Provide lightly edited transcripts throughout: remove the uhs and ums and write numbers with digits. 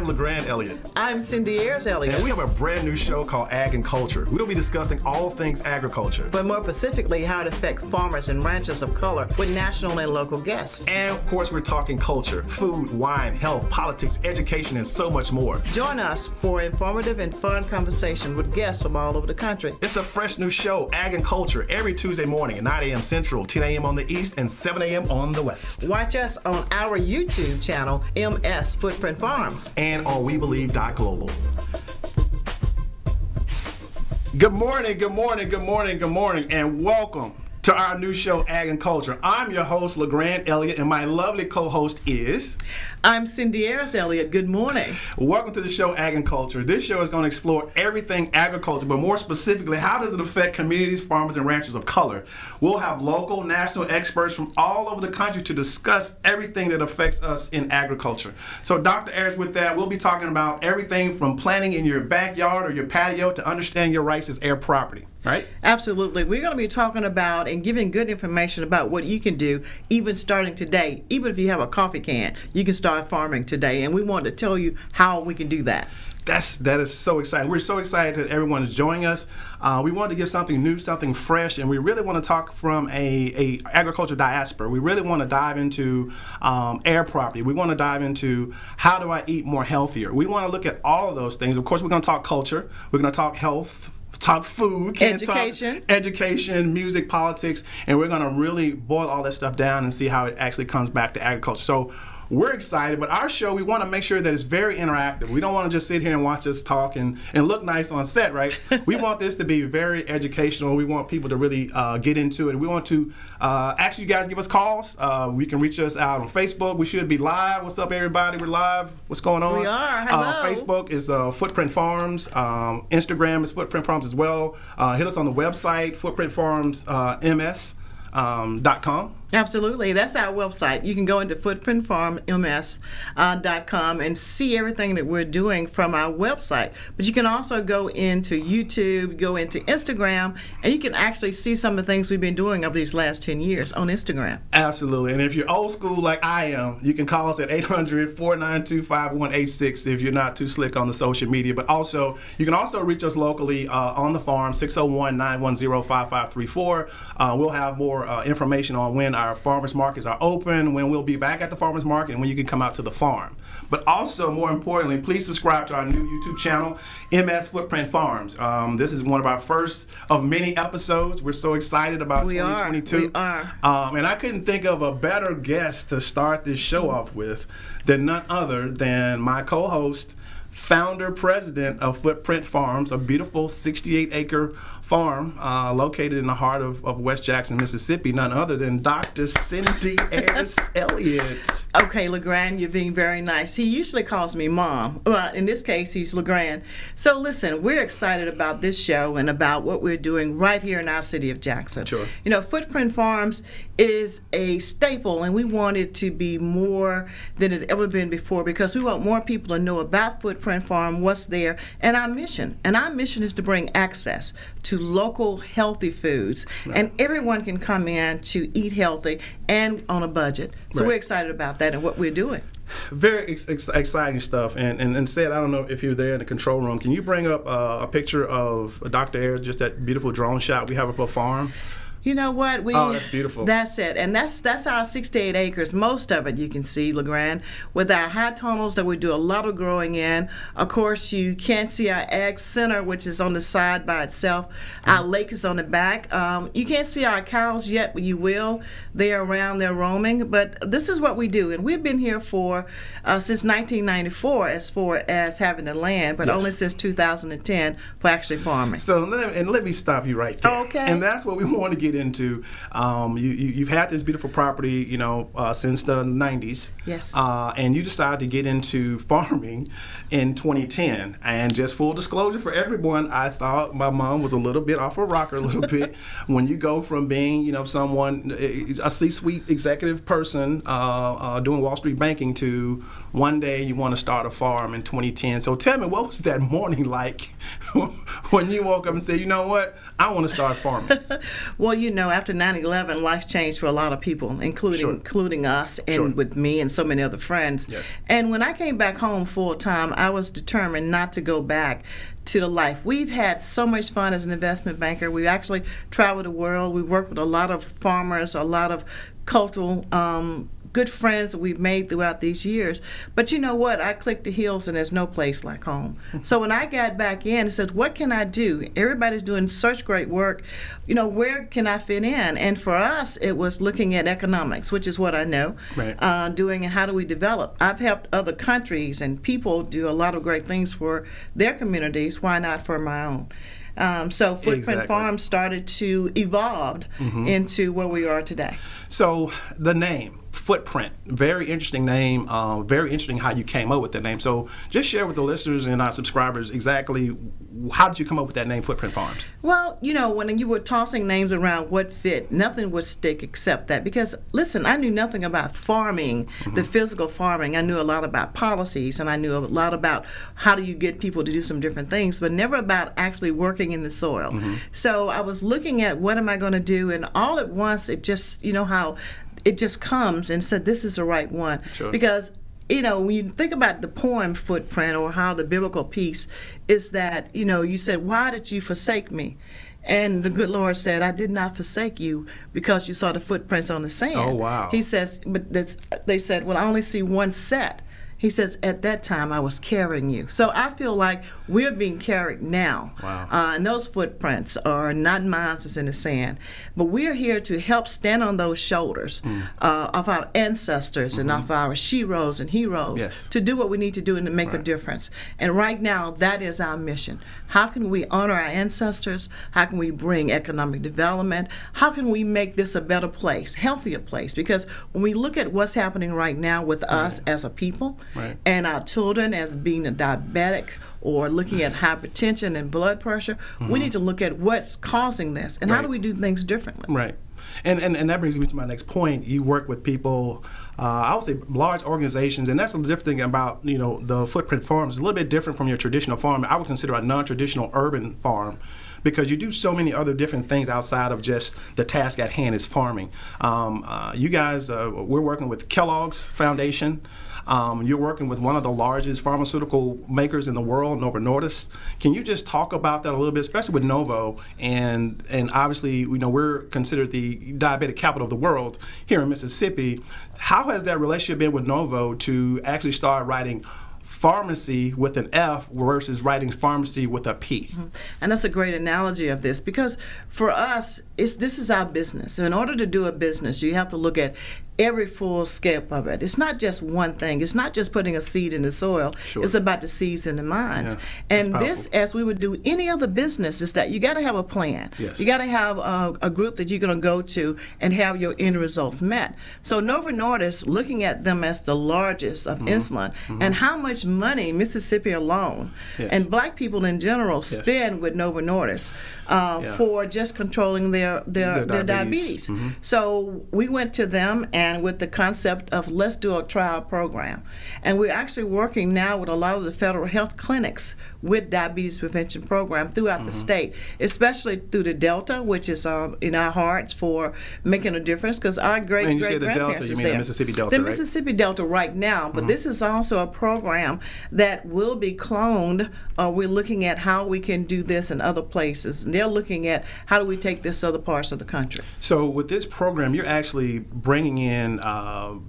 LeGrand-Elliott. I'm Cindy Ayers-ELLIOTT. And we have a brand new show called Ag and Culture. We'll be discussing all things agriculture. But more specifically, how it affects farmers and ranchers of color with national and local guests. And of course, we're talking culture, food, wine, health, politics, education, and so much more. Join us for informative and fun conversation with guests from all over the country. It's a fresh new show, Ag and Culture, every Tuesday morning at 9 a.m. Central, 10 a.m. on the East, and 7 a.m. on the West. Watch us on our YouTube channel, MS Footprint Farms. And on WeBelieve.global. Good morning, good morning, good morning, good morning, and welcome to our new show, Ag and Culture. I'm your host, LeGrand-Elliott, and my lovely co-host is... I'm Cindy Ayers-ELLIOTT. Good morning. Welcome to the show, Ag and Culture. This show is going to explore everything agriculture, but more specifically, how does it affect communities, farmers, and ranchers of color? We'll have local, national experts from all over the country to discuss everything that affects us in agriculture. So, Dr. Ayers, with that, we'll be talking about everything from planting in your backyard or your patio to understanding your rights as air property. Right? Absolutely. We're going to be talking about and giving good information about what you can do even starting today. Even if you have a coffee can, you can start farming today. And we want to tell you how we can do that. That is so exciting. We're so excited that everyone is joining us. We wanted to give something new, something fresh, and we really want to talk from a agriculture diaspora. We really want to dive into air property. We want to dive into how do I eat more healthier. We want to look at all of those things. Of course, we're going to talk culture. We're going to talk health. Talk food, education, music, politics, and we're going to really boil all that stuff down and see how it actually comes back to agriculture. So we're excited, but our show, we want to make sure that it's very interactive. We don't want to just sit here and watch us talk and look nice on set, right? We want this to be very educational. We want people to really get into it. We want to actually, you guys give us calls. We can reach us out on Facebook. We should be live. What's up, everybody? We're live. What's going on? We are. Hello. Facebook is Footprint Farms. Instagram is Footprint Farms as well. Hit us on the website, footprintfarmsms.com. Absolutely. That's our website. You can go into footprintfarmms.com and see everything that we're doing from our website. But you can also go into YouTube, go into Instagram, and you can actually see some of the things we've been doing over these last 10 years on Instagram. Absolutely. And if you're old school like I am, you can call us at 800-492-5186 if you're not too slick on the social media. But also, you can also reach us locally on the farm, 601-910-5534. We'll have more information on when our farmers markets are open, when we'll be back at the farmers market, and when you can come out to the farm. But also, more importantly, please subscribe to our new YouTube channel, MS Footprint Farms. This is one of our first of many episodes. We're so excited about 2022. We are. And I couldn't think of a better guest to start this show off with than none other than my co-host, founder, president of Footprint Farms, a beautiful 68-acre farm located in the heart of West Jackson, Mississippi, none other than Dr. Cindy Ayers-ELLIOTT. Okay, LeGrand, you're being very nice. He usually calls me Mom, but in this case, he's LeGrand. So listen, we're excited about this show and about what we're doing right here in our city of Jackson. Sure. You know, Footprint Farms is a staple, and we want it to be more than it's ever been before because we want more people to know about Footprint Farm, what's there, and our mission. And our mission is to bring access to local healthy foods, right. And everyone can come in to eat healthy and on a budget. So right. We're excited about that and what we're doing. Very exciting stuff. And said, I don't know if you're there in the control room, can you bring up a picture of Dr. Ayers, just that beautiful drone shot we have of a farm? You know what? Oh, that's beautiful. That's it. And that's our 68 acres. Most of it you can see, LeGrand, with our high tunnels that we do a lot of growing in. Of course, you can't see our ag center, which is on the side by itself. Our lake is on the back. You can't see our cows yet, but you will. They're around, they're roaming. But this is what we do. And we've been here for since 1994 as far as having the land, but only since 2010 for actually farming. So let me stop you right there. Okay. And that's what we want to get into. You've had this beautiful property, since the 90s. Yes. And you decided to get into farming in 2010. And just full disclosure for everyone, I thought my mom was a little bit off her rocker a little bit when you go from being, someone, a C-suite executive person doing Wall Street banking to one day you want to start a farm in 2010. So tell me, what was that morning like when you woke up and said, you know what, I want to start farming? Well, you know, after 9/11, life changed for a lot of people, including us, and with me and so many other friends. Yes. And when I came back home full time, I was determined not to go back to the life. We've had so much fun as an investment banker. We actually traveled the world. We worked with a lot of farmers, a lot of cultural good friends that we've made throughout these years. But you know what? I clicked the heels, and there's no place like home. So when I got back in, I said, what can I do? Everybody's doing such great work. You know, where can I fit in? And for us, it was looking at economics, which is what I know, doing and how do we develop. I've helped other countries and people do a lot of great things for their communities. Why not for my own? So Footprint Farms started to evolve into where we are today. So the name, Footprint, very interesting name, very interesting how you came up with that name. So just share with the listeners and our subscribers exactly how did you come up with that name, Footprint Farms? Well, you know, when you were tossing names around what fit, nothing would stick except that. Because, listen, I knew nothing about farming, the physical farming. I knew a lot about policies, and I knew a lot about how do you get people to do some different things, but never about actually working in the soil. So I was looking at what am I going to do, and all at once it just, you know how it just comes and said this is the right one. Because you know, when you think about the poem Footprint or how the biblical piece is that, you know, you said, why did you forsake me? And the good Lord said, I did not forsake you because you saw the footprints on the sand. Oh, wow. He says, but they said, well, I only see one set. He says, at that time, I was carrying you. So I feel like we're being carried now. Wow. And those footprints are not miles in the sand. But we're here to help stand on those shoulders of our ancestors and of our sheroes and heroes to do what we need to do and to make a difference. And right now, that is our mission. How can we honor our ancestors? How can we bring economic development? How can we make this a better place, healthier place? Because when we look at what's happening right now with us as a people, and our children as being a diabetic or looking at hypertension and blood pressure, we need to look at what's causing this and how do we do things differently. Right. And that brings me to my next point. You work with people, I would say large organizations, and that's the different thing about, you know, the Footprint Farms. It's a little bit different from your traditional farm. I would consider a non-traditional urban farm, because you do so many other different things outside of just the task at hand is farming. You guys, we're working with Kellogg's Foundation. You're working with one of the largest pharmaceutical makers in the world, Novo Nordisk. Can you just talk about that a little bit, especially with Novo? And obviously, you know, we're considered the diabetic capital of the world here in Mississippi. How has that relationship been with Novo to actually start writing pharmacy with an F versus writing pharmacy with a P? And that's a great analogy of this, because for us, this is our business. So in order to do a business, you have to look at every full scope of it. It's not just one thing. It's not just putting a seed in the soil. It's about the seeds in the minds. And this, as we would do any other business, is that you got to have a plan. You got to have a group that you're going to go to and have your end results met. So Novo Nordisk, looking at them as the largest of insulin, and how much money Mississippi alone and black people in general spend with Novo Nordisk for just controlling their diabetes. So we went to them and with the concept of let's do a trial program. And we're actually working now with a lot of the federal health clinics with diabetes prevention program throughout the state, especially through the Delta, which is in our hearts for making a difference, because our great-great-grandparents is there. The Mississippi Delta, the Mississippi Delta right now, but this is also a program that will be cloned. We're looking at how we can do this in other places. And they're looking at how do we take this to other parts of the country. So with this program, you're actually bringing in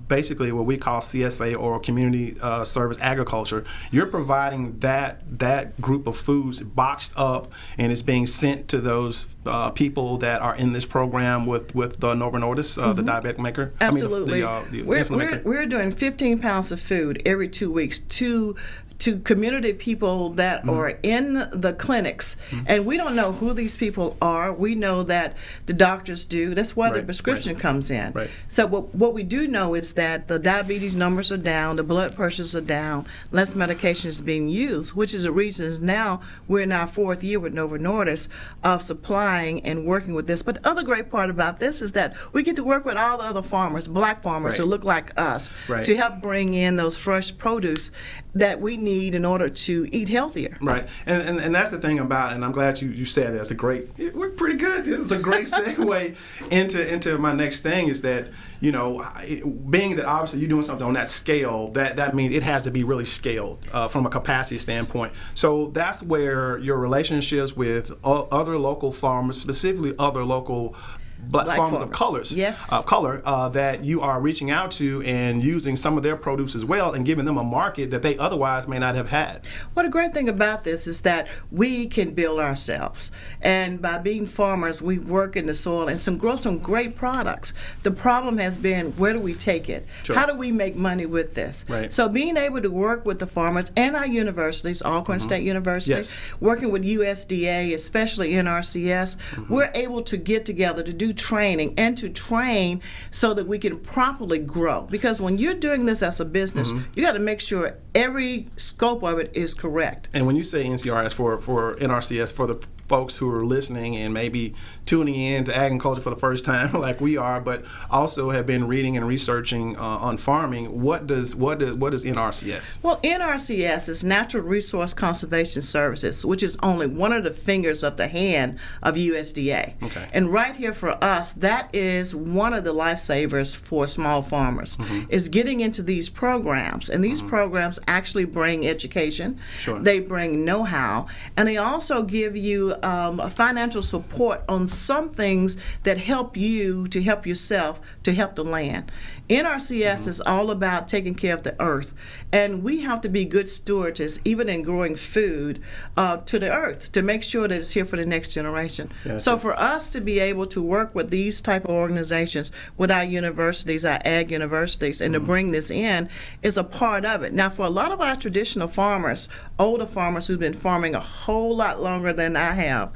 basically what we call CSA, or community service agriculture. You're providing that group of foods boxed up, and it's being sent to those people that are in this program with the Novo Nordisk, the diabetic maker. Absolutely. I mean, the insulin maker. We're doing 15 pounds of food every 2 weeks to community people that are in the clinics. And we don't know who these people are. We know that the doctors do. That's why the prescription comes in. So what we do know is that the diabetes numbers are down, the blood pressures are down, less medication is being used, which is the reason now we're in our 4th year with Novo Nordisk of supplying and working with this. But the other great part about this is that we get to work with all the other farmers, black farmers who look like us, to help bring in those fresh produce that we need need in order to eat healthier. Right, and that's the thing about, and I'm glad you said that. It's a great, we're pretty good. This is a great segue into my next thing is that, you know, being that obviously you're doing something on that scale, that means it has to be really scaled from a capacity standpoint. So that's where your relationships with other local farmers, specifically other local Black farmers of colors, yes, color that you are reaching out to and using some of their produce as well and giving them a market that they otherwise may not have had. Well, the great thing about this is that we can build ourselves, and by being farmers, we work in the soil and grow some great products. The problem has been, where do we take it? Sure. How do we make money with this? Right. So being able to work with the farmers and our universities, Alcorn State University, Yes. working with USDA, especially NRCS, we're able to get together to do training and to train so that we can properly grow. Because when you're doing this as a business, you got to make sure every scope of it is correct. And when you say NCRS for NRCS, for the folks who are listening and maybe tuning in to agriculture for the first time like we are, but also have been reading and researching on farming, what does NRCS? Well, NRCS is Natural Resource Conservation Services, which is only one of the fingers of the hand of USDA. Okay. And right here for us, that is one of the lifesavers for small farmers, is getting into these programs. And these programs actually bring education, Sure. they bring know-how, and they also give you financial support on some things that help you to help yourself, to help the land. NRCS is all about taking care of the earth, and we have to be good stewards, even in growing food, to the earth, to make sure that it's here for the next generation. Yes. So for us to be able to work with these type of organizations, with our universities, our ag universities, and to bring this in is a part of it. Now, for a lot of our traditional farmers, older farmers who've been farming a whole lot longer than I have,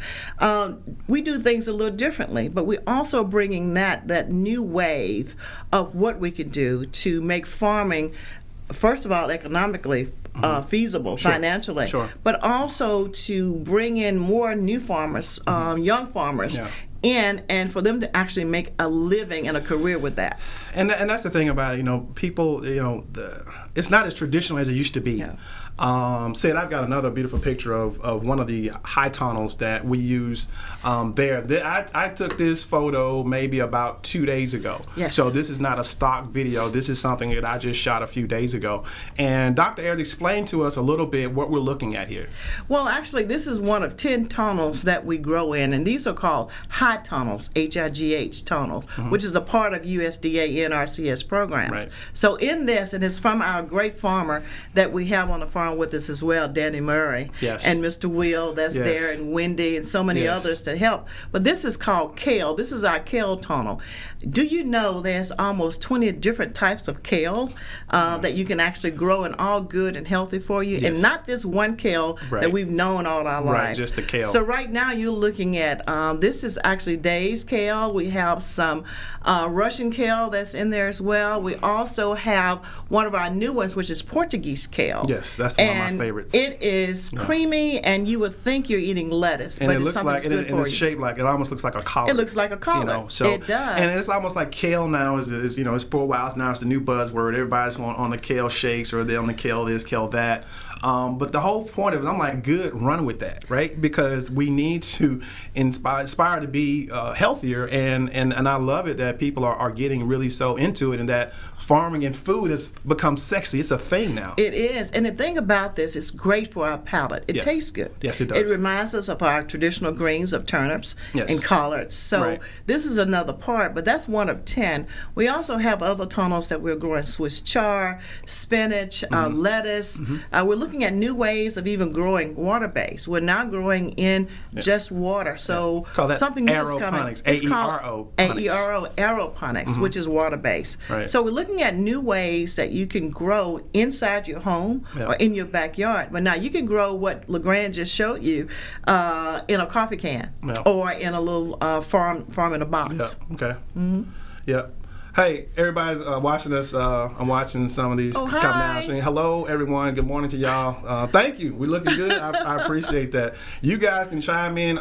we do things a little differently, but we're also bringing that new wave of what we can do to make farming, first of all, economically feasible, Sure. financially, Sure. but also to bring in more new farmers, young farmers, Yeah. and for them to actually make a living and a career with that. And that's the thing about it, you know, people, you know, it's not as traditional as it used to be. Yeah. Sid, I've got another beautiful picture of one of the high tunnels that we use there. I took this photo maybe about 2 days ago. Yes. So this is not a stock video. This is something that I just shot a few days ago. And Dr. Ayers, explain to us a little bit what we're looking at here. Well, actually, this is one of 10 tunnels that we grow in, and these are called high tunnels, HIGH tunnels, which is a part of USDA NRCS programs. Right. So in this, and it's from our great farmer that we have on the farm with us as well, Danny Murray, Yes. and Mr. Will that's Yes. there, and Wendy, and so many Yes. others to help. But this is called kale. This is our kale tunnel. Do you know there's almost 20 different types of kale that you can actually grow, and all good and healthy for you, Yes. and not this one kale Right. that we've known all our Right, lives. just the kale. So right now you're looking at, this is actually Dave's kale. We have some Russian kale that's in there as well. We also have one of our new ones, which is Portuguese kale. Yes, that's one of my And favorites. it is creamy, and you would think you're eating lettuce, And but it it's looks something like, that's good and for it's you. shaped like, it almost looks like a collar. It looks like a collar. You know, so, It does. And it's almost like kale now is you know, it's for a while now, it's the new buzzword. Everybody's on the kale shakes, or they're on the kale this, kale that. But the whole point of it, I'm like, good, run with that, right? Because we need to inspire to be healthier, and I love it that people are getting really so into it, and that farming and food has become sexy. It's a thing now. It is, and the thing about this, it's great for our palate. It Yes. tastes good. Yes, it does. It reminds us of our traditional greens of turnips Yes. and collards. So Right. this is another part, but that's one of 10. We also have other tunnels that we're growing: Swiss chard, spinach, lettuce. We're looking at new ways of even growing water-based. We're now growing in just water. So Call that something new is coming. aeroponics, It's called AERO. aeroponics, which is water-based. Right. So we're looking at new ways that you can grow inside your home Yeah. or in your backyard. But now you can grow what LeGrand just showed you in a coffee can Yeah. or in a little farm in a box. Yeah. Okay. Yeah. Hey, everybody's watching us. I'm watching some of these Oh, come hi. down. Saying hello, everyone. Good morning to y'all. Thank you. We're looking good. I appreciate that. You guys can chime in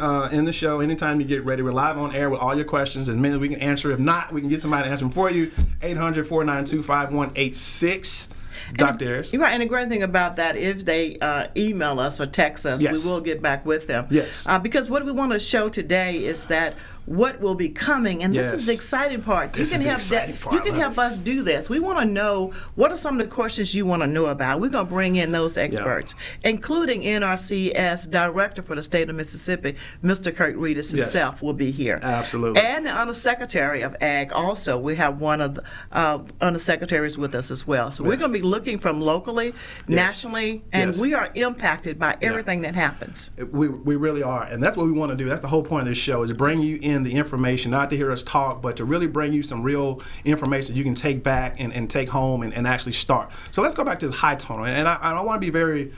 the show anytime you get ready. We're live on air with all your questions. As many as we can answer. If not, we can get somebody to answer them for you. 800-492-5186. Dr. Ayers. You're right, and the great thing about that, if they email us or text us, Yes. we will get back with them. Yes. Because what we want to show today is that what will be coming, and this is the Yes. exciting part. This You is can the help exciting part. You can help us do this. We want to know what are some of the questions you want to know about. We're going to bring in those experts, including NRCS Director for the state of Mississippi, Mr. Kurt Reedus himself will be here. Absolutely. And the Undersecretary of Ag also. We have one of the Undersecretaries with us as well. So we're going to be looking from locally, nationally, and we are impacted by everything that happens. We really are, and that's what we want to do. That's the whole point of this show, is to bring you in the information, not to hear us talk, but to really bring you some real information you can take back and take home and actually start. So let's go back to this high tonal, and I want to be very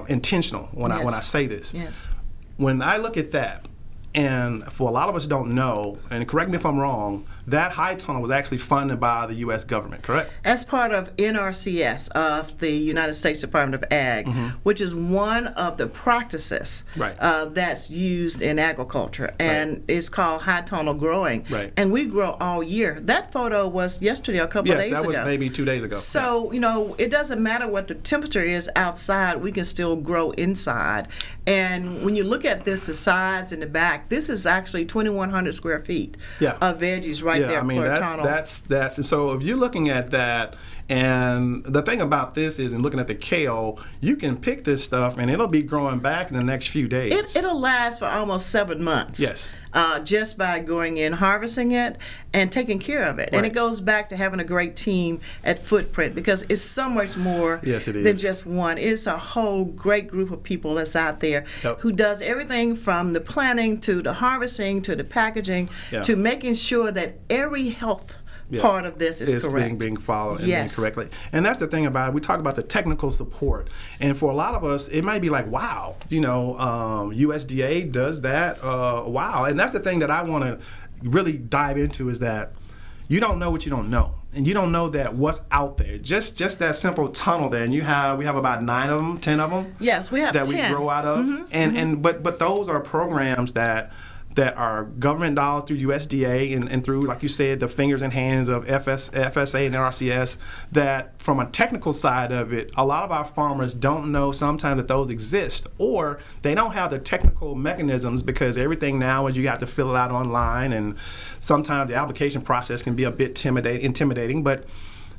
intentional when I say this. Yes. When I look at that, and for a lot of us don't know, and correct me if I'm wrong, that high tunnel was actually funded by the U.S. government, correct? As part of NRCS, of the United States Department of Ag, which is one of the practices that's used in agriculture, and it's called high tunnel growing. Right. And we grow all year. That photo was yesterday, a couple of days ago. Yes, that was maybe 2 days ago. So, you know, it doesn't matter what the temperature is outside, we can still grow inside. And when you look at this, the sides and the back, this is actually 2,100 square feet of veggies right there. I mean, that's and so if you're looking at that, and the thing about this is, in looking at the kale, you can pick this stuff and it'll be growing back in the next few days. It'll last for almost 7 months. Yes. Just by going in, harvesting it, and taking care of it. And it goes back to having a great team at Footprint, because it's so much more than just one. It's a whole great group of people that's out there who does everything from the planting to the harvesting to the packaging to making sure that every health part of this is correct. Being followed and being correctly. And that's the thing about it. We talk about the technical support. And for a lot of us, it might be like, wow, you know, USDA does that. Wow. And that's the thing that I want to really dive into, is that you don't know what you don't know. And you don't know that what's out there. Just that simple tunnel there. And we have about 9 of them, 10 of them. Yes, we have that 10. we grow out of. But those are programs that are government dollars through USDA and through, like you said, the fingers and hands of FSA and NRCS, that from a technical side of it, a lot of our farmers don't know sometimes that those exist, or they don't have the technical mechanisms, because everything now is you have to fill it out online, and sometimes the application process can be a bit intimidating. But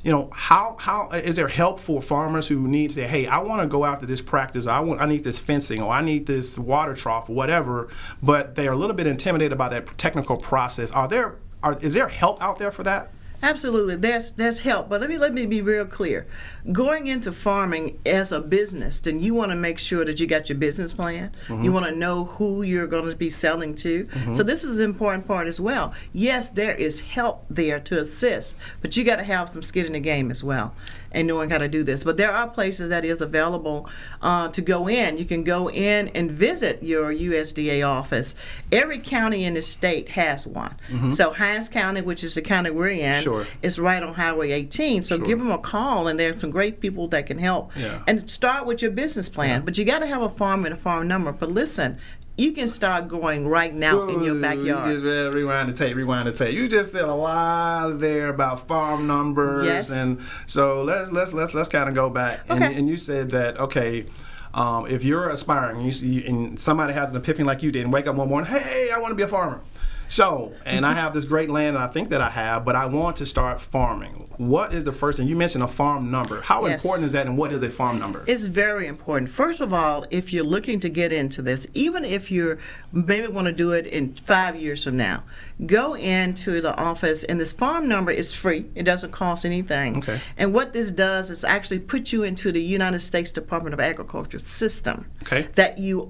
you know, how is there help for farmers who need to say, hey, I want to go after this practice, I need this fencing, or I need this water trough, or whatever, but they are a little bit intimidated by that technical process. Is there help out there for that? Absolutely, there's help, but let me be real clear. Going into farming as a business, then you want to make sure that you got your business plan. You want to know who you're going to be selling to. So this is an important part as well. Yes, there is help there to assist, but you got to have some skin in the game as well, and knowing how to do this. But there are places that is available to go in. You can go in and visit your USDA office. Every county in the state has one. So Hinds County, which is the county we're in, it's right on Highway 18. So give them a call, and there's some great people that can help. And start with your business plan. But you got to have a farm and a farm number. But listen, you can start growing right now in your backyard. You just rewind the tape. You just said a lot there about farm numbers, and so let's kind of go back. And you said that if you're aspiring and somebody has an epiphany like you did, and wake up one morning, hey, I want to be a farmer. So, and I have this great land, and I think that I have, but I want to start farming. What is the first thing? You mentioned a farm number. How important is that, and what is a farm number? It's very important. First of all, if you're looking to get into this, even if you maybe want to do it in 5 years from now, go into the office, and this farm number is free. It doesn't cost anything. And what this does is actually put you into the United States Department of Agriculture system. That you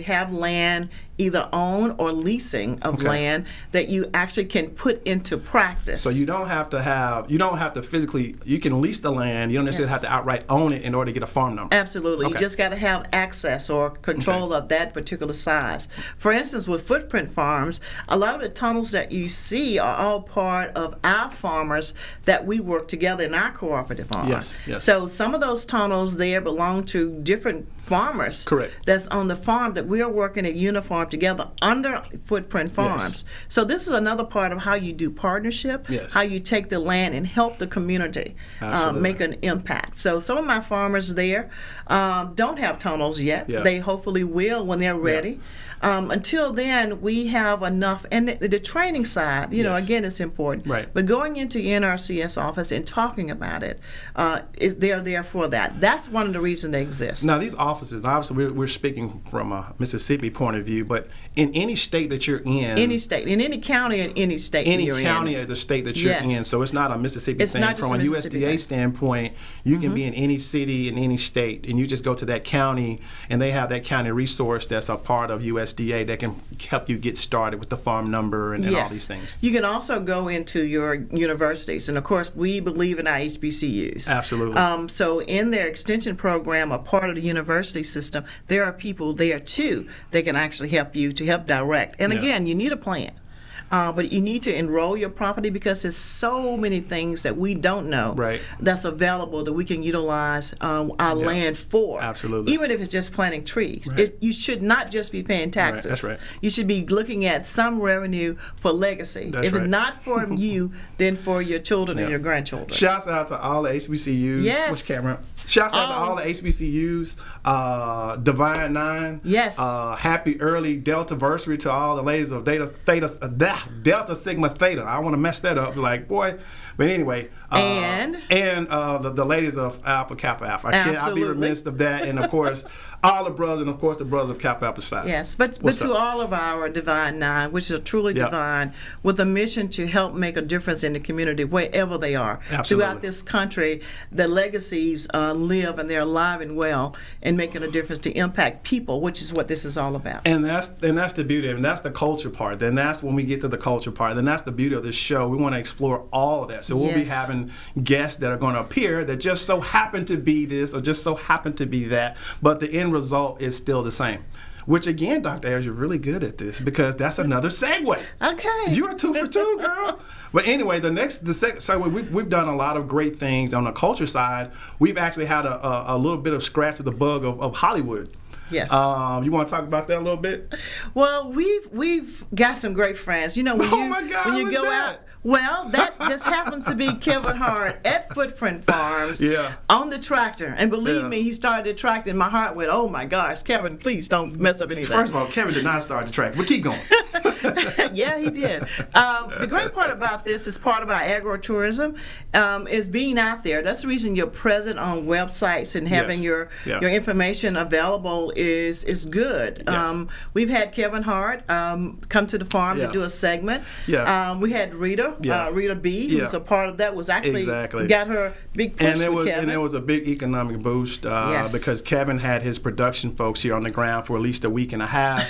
have land, either own or leasing of land, that you actually can put into practice. So you don't have to physically, you can lease the land, you don't necessarily have to outright own it in order to get a farm number. Absolutely. You just got to have access or control of that particular size. For instance, with Footprint Farms, a lot of the tunnels that you see are all part of our farmers that we work together in our cooperative on. So some of those tunnels there belong to different farmers Correct. that's on the farm that we're working at uniform together under Footprint Farms. So this is another part of how you do partnership, how you take the land and help the community make an impact. So some of my farmers there don't have tunnels yet. They hopefully will when they're ready. Until then, we have enough, and the training side, you know, again, it's important. But going into NRCS office and talking about it, they're there for that. That's one of the reasons they exist. Now, these offices, obviously, we're speaking from a Mississippi point of view, but in any state that you're in, any state, in any county, in any state, any county of the state that you're in, so it's not a Mississippi thing. From a USDA standpoint, you can be in any city in any state, and you just go to that county, and they have that county resource that's a part of USDA that can help you get started with the farm number and all these things. You can also go into your universities, and of course, we believe in our HBCUs. Absolutely. So in their extension program, a part of the university system, there are people there too that can actually help you to help direct. And again, you need a plan. But you need to enroll your property because there's so many things that we don't know that's available that we can utilize our land for. Absolutely. Even if it's just planting trees. You should not just be paying taxes. That's right. You should be looking at some revenue for legacy. If it's not for you, then for your children and your grandchildren. Shouts out to all the HBCUs. Yes. Which camera? Shouts out to all the HBCUs. Divine 9. Yes. Happy early Delta-versary to all the ladies of Delta Sigma Theta. I want to mess that up. Like, boy. But anyway. And the ladies of Alpha Kappa Alpha. I'd be remiss of that. And of course, all the brothers, and of course the brothers of Kappa Alpha Psi. Yes, but to all of our Divine 9, which are truly divine, with a mission to help make a difference in the community wherever they are. Throughout this country, the legacies live and they're alive and well and making a difference to impact people, which is what this is all about. And that's the beauty of it. And that's the culture part. Then that's when we get to the culture part. Then that's the beauty of this show. We want to explore all of that. So we'll be having guests that are going to appear that just so happen to be this or just so happen to be that, but the end result is still the same. Which again, Dr. Ayers, you're really good at this because that's another segue. Okay. You are 2 for 2, girl. But anyway, the second segue, we've done a lot of great things on the culture side. We've actually had a little bit of scratch of the bug of Hollywood. Yes. You want to talk about that a little bit? Well, we've got some great friends. You know, when you go out. Well, that just happens to be Kevin Hart at Footprint Farms on the tractor. And believe me, he started the tractor and my heart went, oh my gosh, Kevin, please don't mess up anything. First of all, Kevin did not start the tractor, but keep going. Yeah, he did. The great part about this is part of our Agri-Tourism is being out there. That's the reason you're present on websites and having your information available is good. We've had Kevin Hart come to the farm to do a segment. We had Rita B, who's a part of that, was actually got her big push with Kevin. And it was a big economic boost because Kevin had his production folks here on the ground for at least a week and a half.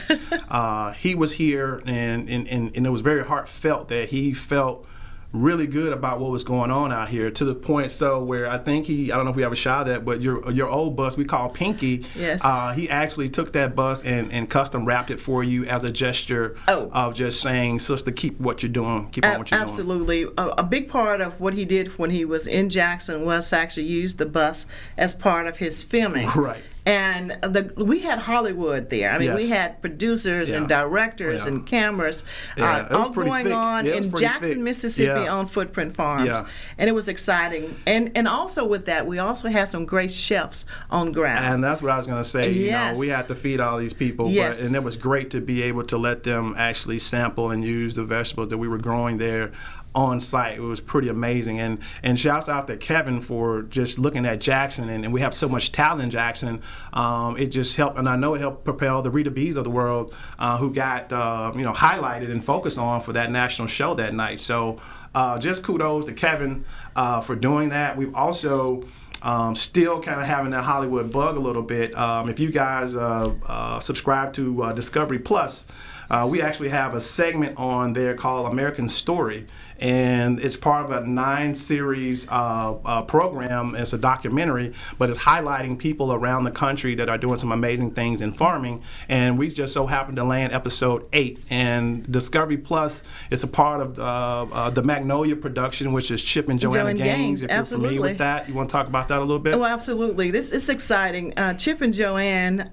He was here, and it was very heartfelt that he felt really good about what was going on out here, to the point so where I think I don't know if we ever shot that, but your old bus we call Pinky, he actually took that bus and custom wrapped it for you as a gesture of just saying, sister, keep what you're doing, keep on what you're doing. Absolutely. A big part of what he did when he was in Jackson was actually use the bus as part of his filming. Right. And we had Hollywood there. I mean, we had producers and directors and cameras all going on in Jackson, Mississippi on Footprint Farms. And it was exciting. And also with that, we also had some great chefs on ground. And that's what I was going to say. You know, we had to feed all these people. And it was great to be able to let them actually sample and use the vegetables that we were growing there on site. It was pretty amazing. And shouts out to Kevin for just looking at Jackson, and we have so much talent in Jackson. It just helped, and I know it helped propel the Rita B's of the world, who got highlighted and focused on for that national show that night. So just kudos to Kevin for doing that. We've also still kind of having that Hollywood bug a little bit. If you guys subscribe to Discovery Plus, We actually have a segment on there called American Story, and it's part of a 9-series program. It's a documentary, but it's highlighting people around the country that are doing some amazing things in farming. And we just so happened to land episode 8. And Discovery Plus is a part of the Magnolia production, which is Chip and Joanna Gaines. If you're familiar with that, you want to talk about that a little bit? Oh, absolutely. This is exciting. Chip and Joanne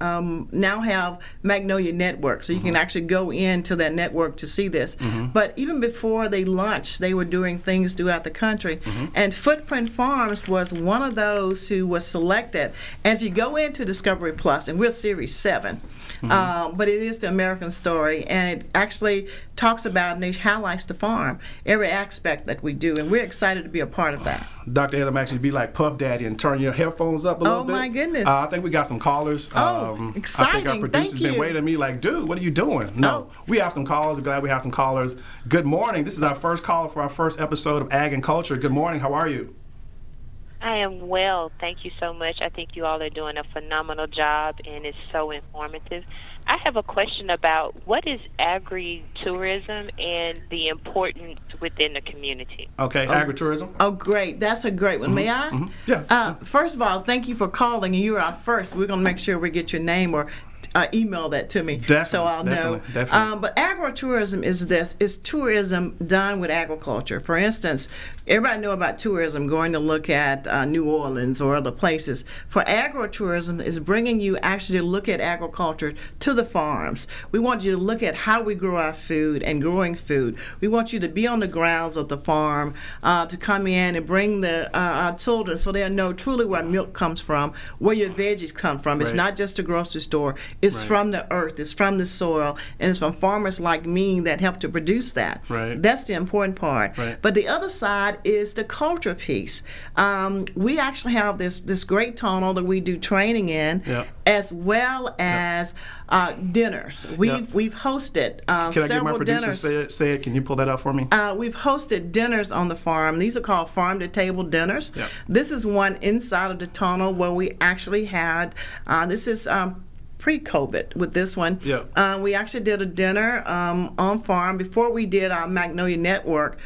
now have Magnolia Network, so you can actually go into that network to see this. But even before they launched, they were doing things throughout the country. And Footprint Farms was one of those who was selected. And if you go into Discovery Plus, and we're Series 7, but it is the American Story, and it actually talks about and it highlights the farm, every aspect that we do, and we're excited to be a part of that. Dr. Adam actually be like Puff Daddy and turn your headphones up a little bit. Oh my goodness. I think we got some callers. Exciting. I think our producer's been waiting at me like, dude, what are you doing? No, we have some callers. We're glad we have some callers. Good morning. This is our first caller for our first episode of Ag and Culture. Good morning. How are you? I am well. Thank you so much. I think you all are doing a phenomenal job, and it's so informative. I have a question about what is agri-tourism and the importance within the community. Okay, agri-tourism. Oh, great. That's a great one. May I? Yeah. First of all, thank you for calling, and you're our first. We're going to make sure we get your name or email that to me so I'll know. Definitely. But agritourism is this. It's tourism done with agriculture. For instance, everybody know about tourism, going to look at New Orleans or other places. For agritourism is bringing you actually to look at agriculture to the farms. We want you to look at how we grow our food and growing food. We want you to be on the grounds of the farm, to come in and bring our children so they'll know truly where milk comes from, where your veggies come from. It's not just a grocery store. It's from the earth, it's from the soil, and it's from farmers like me that help to produce that. That's the important part. But the other side is the culture piece. We actually have this great tunnel that we do training in, as well as dinners. We've hosted several dinners. Can I get my producer say it? Can you pull that up for me? We've hosted dinners on the farm. These are called farm-to-table dinners. This is one inside of the tunnel where we actually had, this is pre-COVID with this one. We actually did a dinner on farm before we did our Magnolia Network,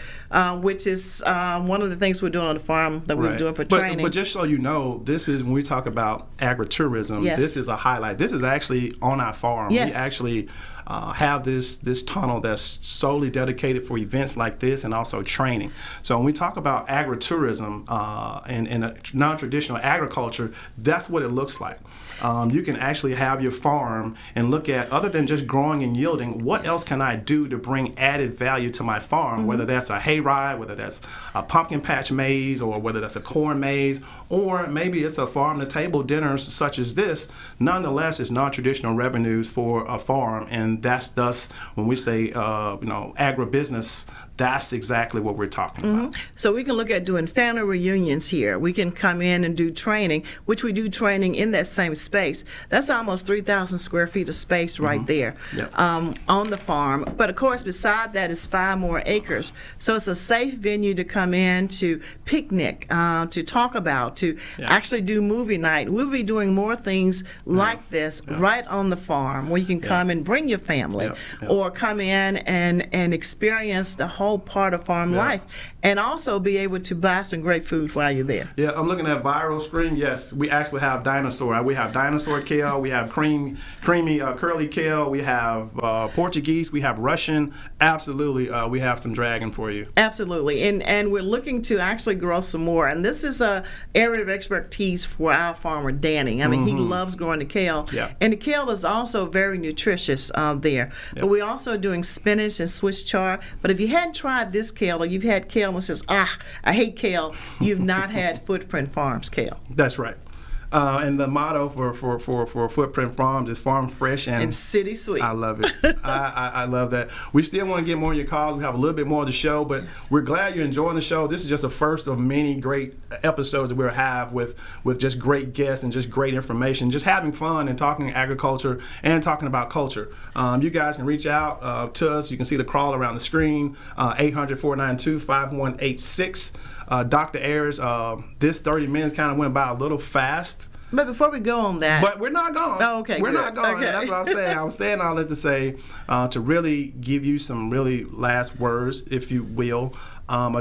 which is one of the things we're doing on the farm that we're doing for training. But just so you know, this is when we talk about agritourism, this is a highlight. This is actually on our farm. We actually have this tunnel that's solely dedicated for events like this and also training. So when we talk about agritourism and a non-traditional agriculture, that's what it looks like. You can actually have your farm and look at, other than just growing and yielding, what else can I do to bring added value to my farm, whether that's a hayride, whether that's a pumpkin patch maze, or whether that's a corn maze, or maybe it's a farm-to-table dinners such as this. Nonetheless, it's non-traditional revenues for a farm, and that's thus, when we say, agribusiness, that's exactly what we're talking about. So we can look at doing family reunions here. We can come in and do training, which we do training in that same space. That's almost 3,000 square feet of space right there on the farm. But of course, beside that is 5 more acres. So it's a safe venue to come in, to picnic, to talk about, to actually do movie night. We'll be doing more things like this right on the farm, where you can come and bring your family or come in and experience the whole part of farm life, and also be able to buy some great food while you're there. I'm looking at viral screen. Yes, we actually have dinosaur. We have dinosaur kale. We have creamy curly kale. We have Portuguese. We have Russian. Absolutely, we have some dragon for you. Absolutely, and we're looking to actually grow some more. And this is a area of expertise for our farmer Danny. I mean, he loves growing the kale, and the kale is also very nutritious there. But we're also doing spinach and Swiss chard. But if you hadn't tried this kale, or you've had kale and says, I hate kale, you've not had Footprint Farms kale. That's right. And the motto for Footprint Farms is farm fresh and city sweet. I love it. I love that. We still want to get more of your calls. We have a little bit more of the show, but we're glad you're enjoying the show. This is just the first of many great episodes that we'll have with just great guests and just great information, just having fun and talking agriculture and talking about culture. You guys can reach out to us. You can see the crawl around the screen, 800-492-5186. Dr. Ayers, this 30 minutes kind of went by a little fast. But before we go on that, But we're not gone. Oh, okay, We're good. not gone. Okay. That's what I'm saying. I was saying all that to say, to really give you some really last words, if you will,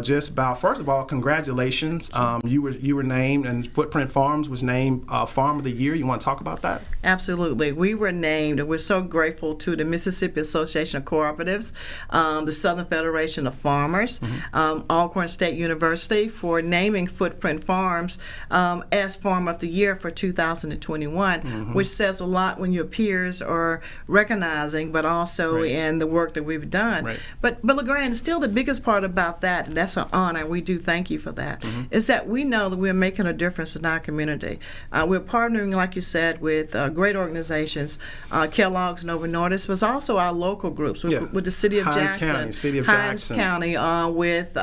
just about, first of all, congratulations. You were named, and Footprint Farms was named Farm of the Year. You want to talk about that? Absolutely. We were named, and we're so grateful to the Mississippi Association of Cooperatives, the Southern Federation of Farmers, Alcorn State University for naming Footprint Farms as Farm of the Year for 2021, which says a lot when your peers are recognizing, but also in the work that we've done. Right. But LeGrand, still the biggest part about that, and that's an honor, and we do thank you for that, is that we know that we're making a difference in our community. We're partnering, like you said, with great organizations, Kellogg's, Nova Nordis, but also our local groups with the City of Jackson, Hinds County, with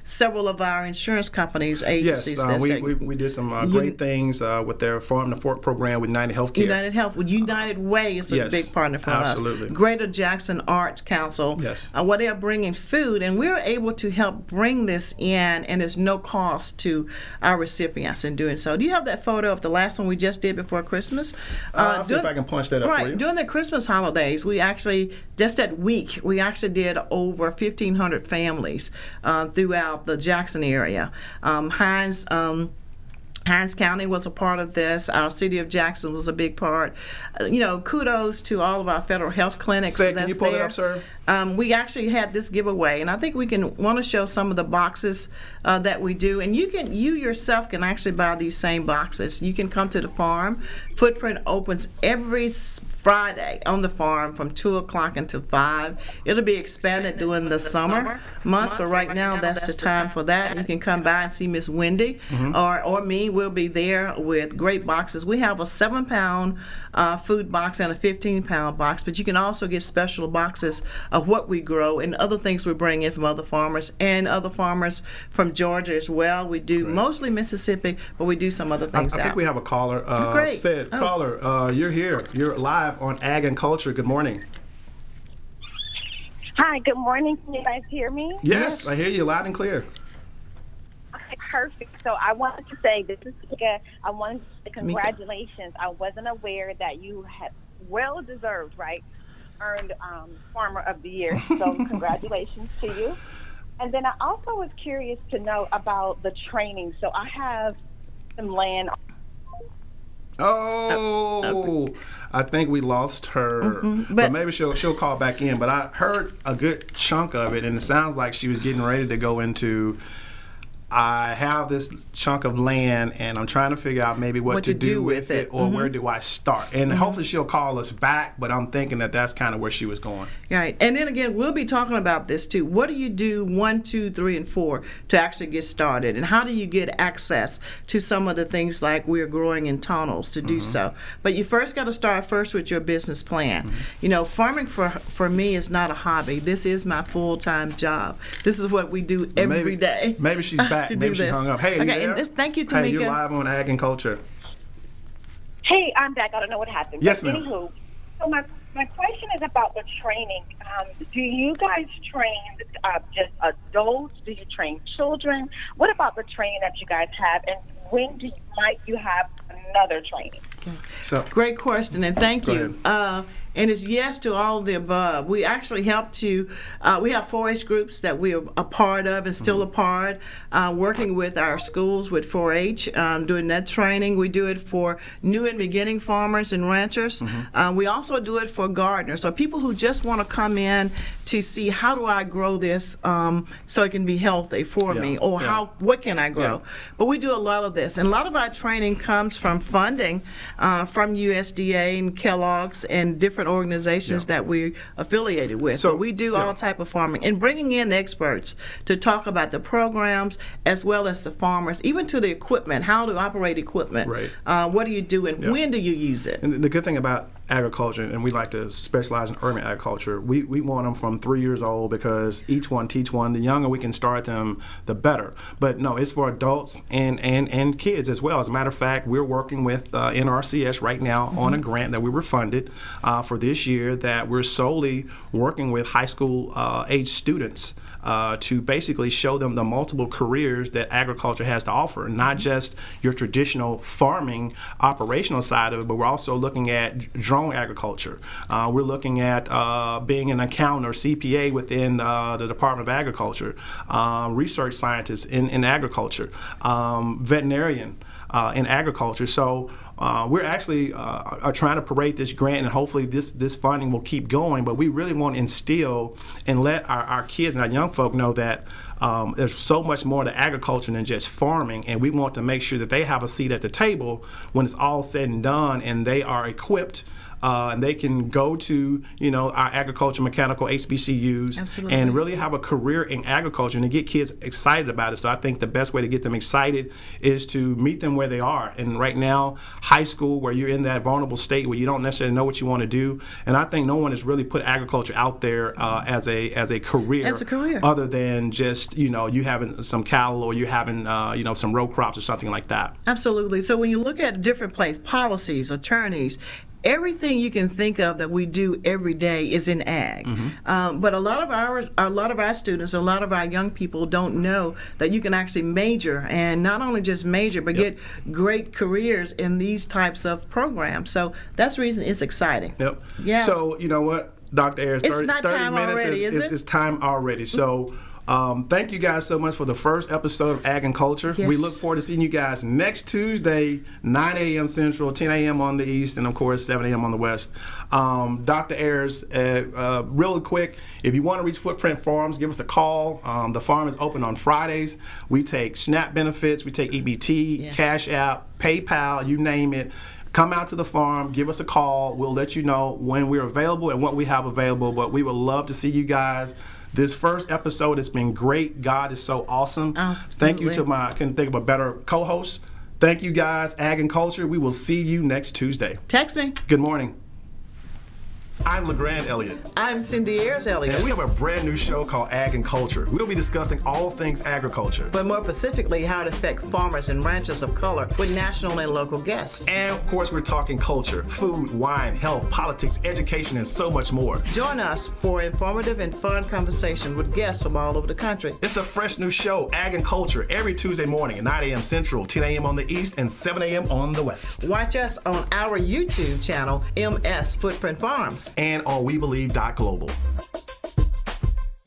several of our insurance companies, agencies. Yes, we did some great things with their Farm to Fork program with United Healthcare. United Health, with United Way is a big partner for us. Greater Jackson Arts Council, where they are bringing food, and we're able to help bring this in, and there's no cost to our recipients in doing so. Do you have that photo of the last one we just did before Christmas? I'll see if I can punch that up for you. During the Christmas holidays, we actually, just that week, we actually did over 1,500 families throughout the Jackson area. Hinds County was a part of this. Our City of Jackson was a big part. Kudos to all of our federal health clinics. Can you pull it up, sir? We actually had this giveaway, and I think we want to show some of the boxes that we do. And you yourself can actually buy these same boxes. You can come to the farm. Footprint opens every Friday on the farm from 2 o'clock until 5. It'll be expanded during the summer months, but right now that's the time for that. You can come by and see Miss Wendy or me. We'll be there with great boxes. We have a 7-pound food box and a 15-pound box, but you can also get special boxes of what we grow and other things we bring in from other farmers and other farmers from Georgia as well. We do mostly Mississippi, but we do some other things I think we have a caller. Great. Caller, you're here. You're live on Ag and Culture. Good morning. Hi, good morning. Can you guys hear me? Yes, I hear you loud and clear. Okay, perfect. So I wanted to say, this is Tika. I wanted to say congratulations. I wasn't aware that you had well-deserved, earned Farmer of the Year. So congratulations to you. And then I also was curious to know about the training. So I have some land. I think we lost her, but maybe she'll call back in. But I heard a good chunk of it, and it sounds like she was getting ready to go into, I have this chunk of land, and I'm trying to figure out maybe what to do with it, or where do I start? And hopefully she'll call us back, but I'm thinking that that's kind of where she was going. Right. And then again, we'll be talking about this too. What do you do 1, 2, 3, and 4 to actually get started? And how do you get access to some of the things like we're growing in tunnels to do so? But you first got to start with your business plan. Farming for me is not a hobby. This is my full-time job. This is what we do every day. Maybe she's back. Maybe she hung up. Hey, okay, and thank you, Tamika. Hey, you're live on Ag and Culture. Hey, I'm back. I don't know what happened. Yes, ma'am. Anywho, so my question is about the training. Do you guys train just adults? Do you train children? What about the training that you guys have, and when might you have another training? Okay. So great question, and thank you. And it's yes to all of the above. We actually help to, we have 4-H groups that we are a part of and still a part, working with our schools with 4-H, doing that training. We do it for new and beginning farmers and ranchers. We also do it for gardeners, so people who just want to come in to see how do I grow this so it can be healthy for me, or what can I grow. But we do a lot of this, and a lot of our training comes from funding from USDA and Kellogg's and different organizations that we're affiliated with. So we do all type of farming, and bringing in experts to talk about the programs as well as the farmers, even to the equipment, how to operate equipment. What do you do, and when do you use it? And the good thing about agriculture, and we like to specialize in urban agriculture, we want them from 3 years old, because each one teach one. The younger we can start them, the better. But no, it's for adults and kids as well. As a matter of fact, we're working with NRCS right now on a grant that we were funded for this year, that we're solely working with high school age students to basically show them the multiple careers that agriculture has to offer, not just your traditional farming operational side of it, but we're also looking at drone agriculture. We're looking at being an accountant or CPA within the Department of Agriculture, research scientist in agriculture, veterinarian in agriculture. So we're actually are trying to parade this grant, and hopefully this funding will keep going, but we really want to instill and let our kids and our young folk know that there's so much more to agriculture than just farming, and we want to make sure that they have a seat at the table when it's all said and done, and they are equipped and they can go to, our agriculture mechanical HBCUs. Absolutely. And really have a career in agriculture and to get kids excited about it. So I think the best way to get them excited is to meet them where they are. And right now, high school, where you're in that vulnerable state where you don't necessarily know what you want to do, and I think no one has really put agriculture out there as a career. As a career. Other than just, you having some cattle or you having, some row crops or something like that. Absolutely. So when you look at different places, policies, attorneys, everything you can think of that we do every day is in ag. But a lot of our students, a lot of our young people don't know that you can actually major, and not only just major, but get great careers in these types of programs. So that's the reason it's exciting. Yep. Yeah. So you know what, Dr. Ayers, It's 30 not time minutes already, is it? It's time already. So thank you guys so much for the first episode of Ag and Culture. Yes. We look forward to seeing you guys next Tuesday, 9 a.m. Central, 10 a.m. on the East, and of course 7 a.m. on the West. Dr. Ayers, really quick, if you want to reach Footprint Farms, give us a call. The farm is open on Fridays. We take SNAP benefits, we take EBT, Yes. Cash App, PayPal, you name it. Come out to the farm, give us a call. We'll let you know when we're available and what we have available, but we would love to see you guys. This first episode has been great. God is so awesome. Thank you to I couldn't think of a better co-host. Thank you guys, Ag and Culture. We will see you next Tuesday. Text me. Good morning. I'm AYERS-ELLIOTT. I'm Cindy Ayers-ELLIOTT. And we have a brand new show called Ag and Culture. We'll be discussing all things agriculture. But more specifically, how it affects farmers and ranchers of color with national and local guests. And of course, we're talking culture, food, wine, health, politics, education, and so much more. Join us for informative and fun conversation with guests from all over the country. It's a fresh new show, Ag and Culture, every Tuesday morning at 9 a.m. Central, 10 a.m. on the East, and 7 a.m. on the West. Watch us on our YouTube channel, MS Footprint Farms. And on WeBelieve.global.